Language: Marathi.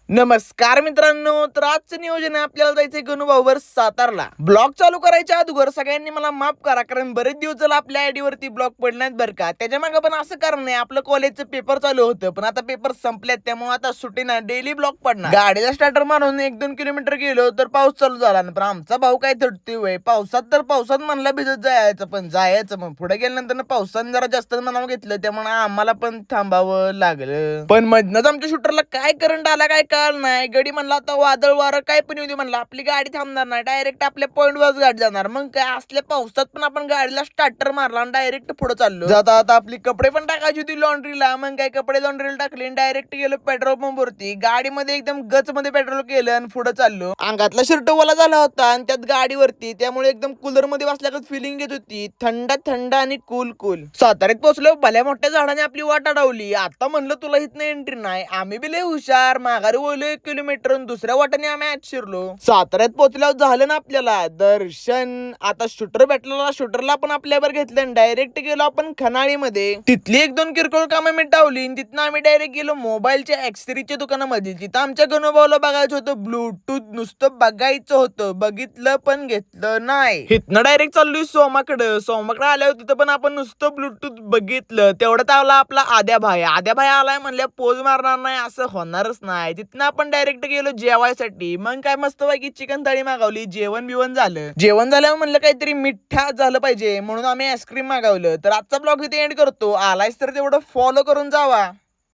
नमस्कार मित्रांनो, तर आजचं नियोजन आहे आपल्याला जायचंय गणूभाऊवर सातारला. ब्लॉग चालू करायच्या अगोदर सगळ्यांनी मला माफ करा, कारण बरेच दिवस झाला आपल्या आयडी वरती ब्लॉग पडण्यात बरं का. त्याच्या मागे पण असं कारण नाही, आपलं कॉलेजचं पेपर चालू होतं, पण आता पेपर संपल्यात त्यामुळे आता सुट्टी ना डेली ब्लॉग पडणार. गाडीला स्टार्टर मारून 1-2 किलोमीटर गेलो तर पाऊस चालू झाला, पण आमचा भाऊ काय थडतोय पावसात, तर पावसात म्हणला भिजत जायचं, पण जायचं मग पुढे गेल्यानंतर पावसाने जरा जास्त मनावर घेतलं, त्यामुळे आम्हाला पण थांबावं लागलं. पण मधनच आमच्या शूटरला काय करंट आला काय कळलं नाही. गडी म्हणला आता वादळ वारं काय पण येऊ दे म्हणला, आपली गाडी थांबणार नाही, डायरेक्ट आपल्या पॉइंट वर गाडी जाणार. मग काय असल्या पावसात पण आपण गाडीला स्टार्टर मारला आणि डायरेक्ट पुढे चाललो. जाता आता आपली कपडे पण टाकायची होती लॉन्ड्रीला, मग काय कपडे लॉन्ड्रीला टाकले डायरेक्ट गेलो पेट्रोल पंप वरती. गाडीमध्ये एकदम गच मध्ये पेट्रोल केलं आणि पुढे चाललो. अंगातला शर्ट ओला झाला होता आणि त्यात गाडीवरती, त्यामुळे एकदम कूलर मध्ये बसल्यागत फिलिंग येत होती, थंड थंड आणि कूल कूल. साताऱ्यात पोहोचलो, भल्या मोठ्या झाडाने आपली वाट अडवली. आता म्हणलं तुला इथनं एंट्री नाही, आम्ही बी लय हुशार माघारी बोललो 1 किलोमीटर, दुसऱ्या वाटाने आम्ही आत शिरलो. साताऱ्यात पोहोचल्यावर झालं ना आपल्याला दर्शन. आता शूटर भेटलेला, शूटरला पण आपल्यावर घेतलं डायरेक्ट गेलो आपण खनाळीमध्ये. तिथली 1-2 किरकोळ कामं मिटावली, तिथनं आम्ही डायरेक्ट गेलो मोबाईलच्या ऍक्सेसरीजच्या दुकानामध्ये, जिथं आमच्या गणूभाऊला बघायचं होतं ब्लूटूथ. नुसतं बघायचं होतं, बघितलं पण घेतलं नाही. इथनं डायरेक्ट चाललोय सोमाकडं. सोमाकडे आल्यावर तिथं पण आपण नुसतं ब्लूटूथ बघितलं. तेवढ्यात आला आपला आद्या भाई. आद्या भाई आलाय म्हणल्या पोज मारणार नाही असं होणारच नाही. तिथनं आपण डायरेक्ट गेलो जेवायसाठी. मग काय मस्त पैकी चिकन थाळी मागवली, जेवण बिवण झालं. जेवण झाल्यावर म्हणलं काहीतरी मिठ्ठा झालं पाहिजे, म्हणून आम्ही आईस्क्रीम मागवलं. तर आजचा ब्लॉग इथे एंड करतो. आलायस तर तेवढं फॉलो करून जावा.